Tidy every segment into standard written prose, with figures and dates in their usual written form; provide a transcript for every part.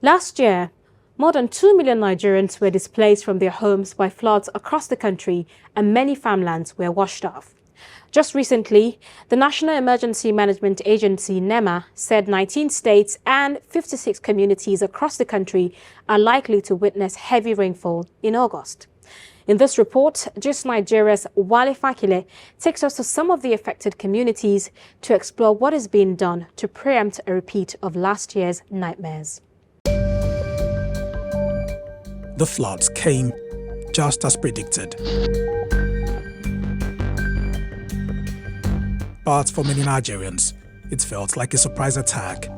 Last year, more than 2 million Nigerians were displaced from their homes by floods across the country, and many farmlands were washed off. Just recently, the National Emergency Management Agency, NEMA, said 19 states and 56 communities across the country are likely to witness heavy rainfall in August. In this report, Gist Nigeria's Wale Fakile takes us to some of the affected communities to explore what is being done to preempt a repeat of last year's nightmares. The floods came just as predicted. But for many Nigerians, it felt like a surprise attack.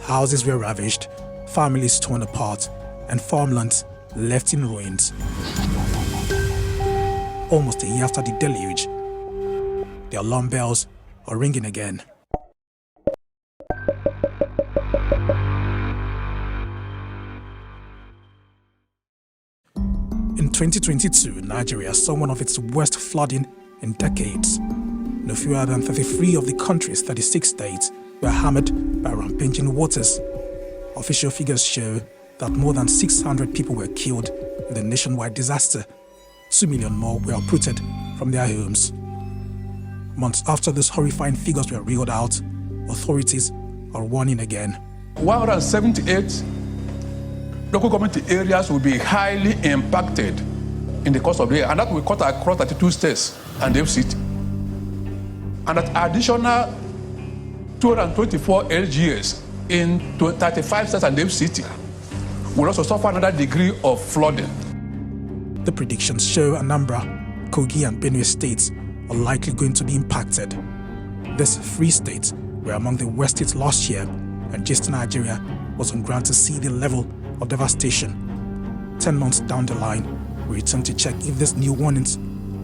Houses were ravaged, families torn apart, and farmlands left in ruins. Almost a year after the deluge, the alarm bells are ringing again. In 2022, Nigeria saw one of its worst flooding in decades. No fewer than 33 of the country's 36 states were hammered by rampaging waters. Official figures show that more than 600 people were killed in the nationwide disaster. 2 million more were uprooted from their homes. Months after these horrifying figures were reeled out, authorities are warning again. 178 local government areas will be highly impacted in the course of the year, and that will cut across 32 states and the FCT. And that additional 224 LGAs in 35 states and the FCT will also suffer another degree of flooding. The predictions show Anambra, Kogi and Benue states are likely going to be impacted. These three states were among the worst hit last year, and Gist Nigeria was on ground to see the level of devastation. 10 months down the line, we return to check if these new warnings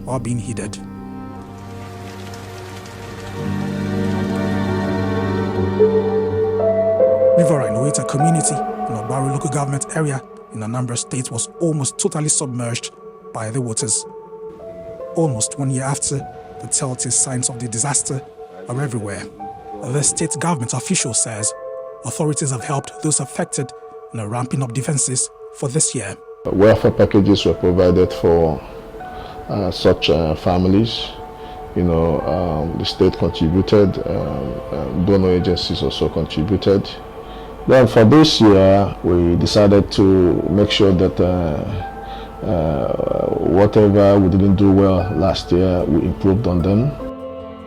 are being heeded. Riverine Waiter community in Ogbari local government area in Anambra State was almost totally submerged by the waters. Almost 1 year after, the telltale signs of the disaster are everywhere. The state government official says authorities have helped those affected and are ramping up defenses for this year. Welfare packages were provided for such families. The state contributed, donor agencies also contributed. Then for this year, we decided to make sure that whatever we didn't do well last year, we improved on them.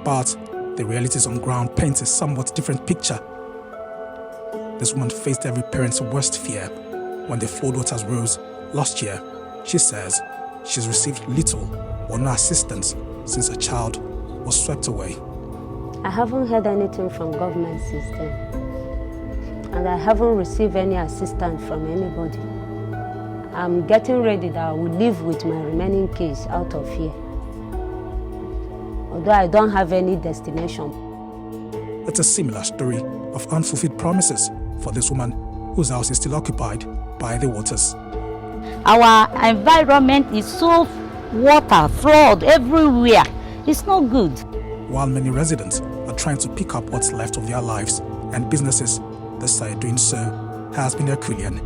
But the realities on ground paint a somewhat different picture. This woman faced every parent's worst fear when the floodwaters rose last year. She says she's received little or no assistance since her child was swept away. I haven't heard anything from government system, and I haven't received any assistance from anybody. I'm getting ready that I will live with my remaining kids out of here, although I don't have any destination. It's a similar story of unfulfilled promises for this woman whose house is still occupied by the waters. Our environment is so water, flood everywhere. It's not good. While many residents are trying to pick up what's left of their lives, and businesses decide doing so has been Herculean.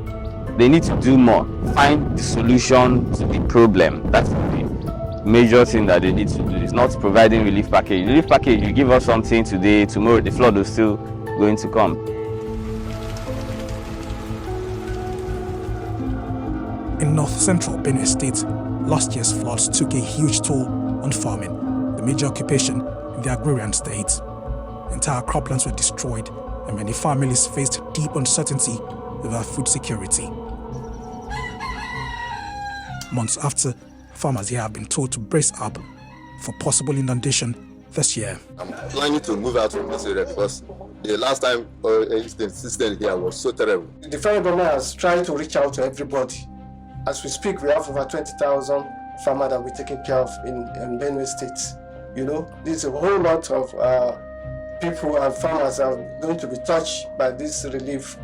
They need to do more, find the solution to the problem. That's the major thing that they need to do. It's not providing relief package. Relief package, you give us something today, tomorrow the flood is still going to come. In north-central Benue State, last year's floods took a huge toll on farming, the major occupation in the agrarian state. Entire croplands were destroyed, and many families faced deep uncertainty over food security. Months after, farmers here have been told to brace up for possible inundation this year. I'm planning to move out from this area because the last time incident here was so terrible. The federal government has tried to reach out to everybody. As we speak, we have over 20,000 farmers that we're taking care of in Benue State. There's a whole lot of people and farmers are going to be touched by this relief.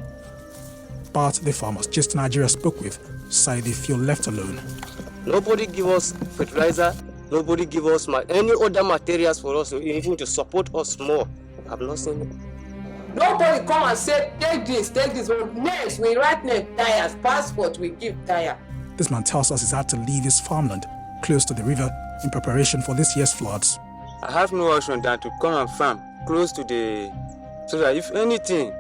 But the farmers Gist Nigeria spoke with say they feel left alone. Nobody give us fertilizer, nobody give us any other materials for us, even to support us more. I've not seen it. Nobody come and say, take this. But next, we write name, tires, passport, we give tire. This man tells us he's had to leave his farmland close to the river in preparation for this year's floods. I have no option than to come and farm close to the, so that if anything,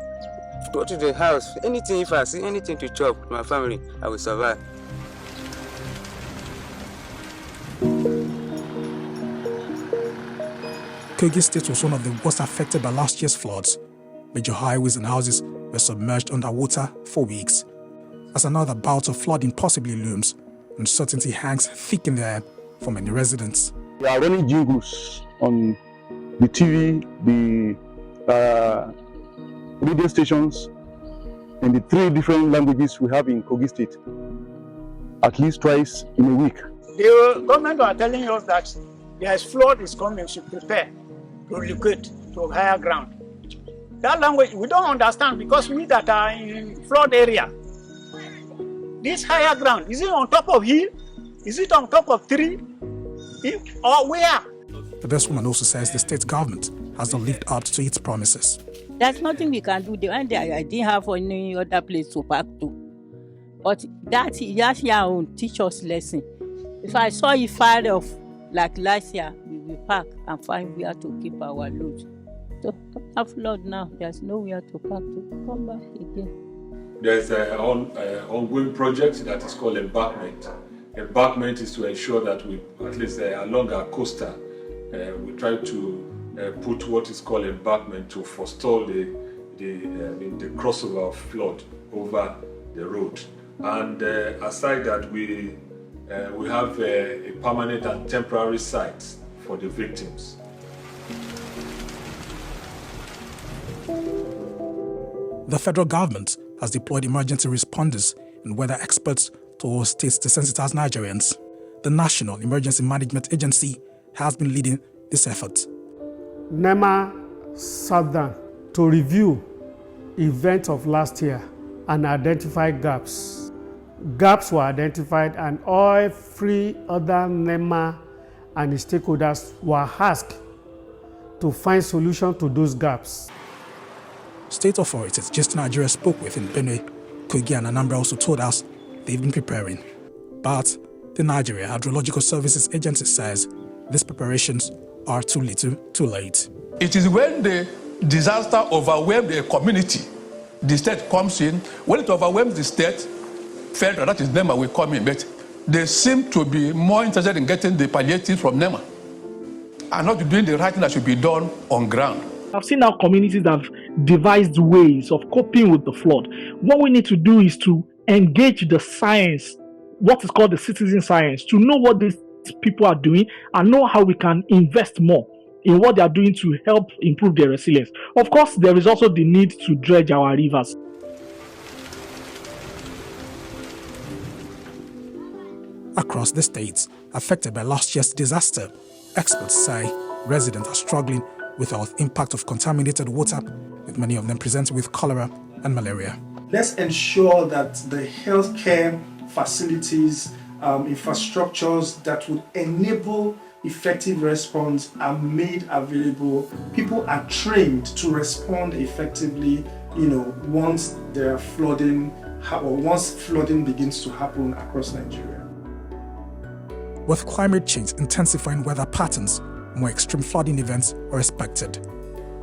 go to the house, anything, if I see anything to chop with my family, I will survive. Kogi State was one of the worst affected by last year's floods. Major highways and houses were submerged underwater for weeks. As another bout of flooding possibly looms, uncertainty hangs thick in the air for many residents. We are running jingles on the TV, the radio stations, in the 3 different languages we have in Kogi State, at least twice in a week. The government are telling us that there's flood is coming, we should prepare to relocate to higher ground. That language we don't understand, because we that are in flood area, this higher ground, is it on top of hill? Is it on top of tree? Or where? The best woman also says the state government has not lived up to its promises. There's nothing we can do. I didn't have any other place to park to. But that's your own teach us lesson. If I saw you far off, like last year, we will park and find where to keep our load. So after flood now, there's nowhere to park to come back again. There's an ongoing project that is called embankment. Embankment is to ensure that we, at least along our coastal, we try to put what is called embankment to forestall the crossover of flood over the road. And aside that, we have a permanent and temporary site for the victims. The federal government has deployed emergency responders and weather experts to all states to sensitize Nigerians. The National Emergency Management Agency has been leading this effort. NEMA sat down to review events of last year and identify gaps. Gaps were identified, and all 3 other NEMA and its stakeholders were asked to find solutions to those gaps. State authorities just Nigeria spoke with in Benue, Kogi and Anambra also told us they've been preparing. But the Nigeria Hydrological Services Agency says these preparations are too little, too late. It is when the disaster overwhelms a community, the state comes in. When it overwhelms the state, federal, that is NEMA, will come in. But they seem to be more interested in getting the palliatives from NEMA and not doing the right thing that should be done on ground. I've seen how communities have devised ways of coping with the flood. What we need to do is to engage the science, what is called the citizen science, to know what these people are doing and know how we can invest more in what they are doing to help improve their resilience. Of course, there is also the need to dredge our rivers. Across the states affected by last year's disaster, experts say residents are struggling with the health impact of contaminated water, with many of them presenting with cholera and malaria. Let's ensure that the healthcare facilities, infrastructures that would enable effective response are made available. People are trained to respond effectively, once there are flooding or once flooding begins to happen across Nigeria. With climate change intensifying weather patterns, more extreme flooding events are expected.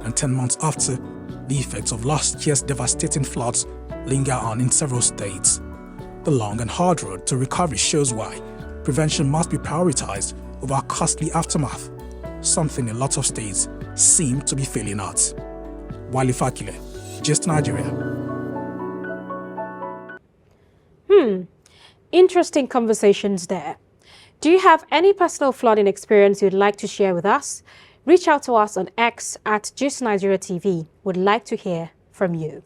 And 10 months after, the effects of last year's devastating floods linger on in several states. The long and hard road to recovery shows why prevention must be prioritized over costly aftermath, something a lot of states seem to be failing at. Wale Fakile, Just Nigeria. Interesting conversations there. Do you have any personal flooding experience you'd like to share with us? Reach out to us on X at Just Nigeria TV. We'd like to hear from you.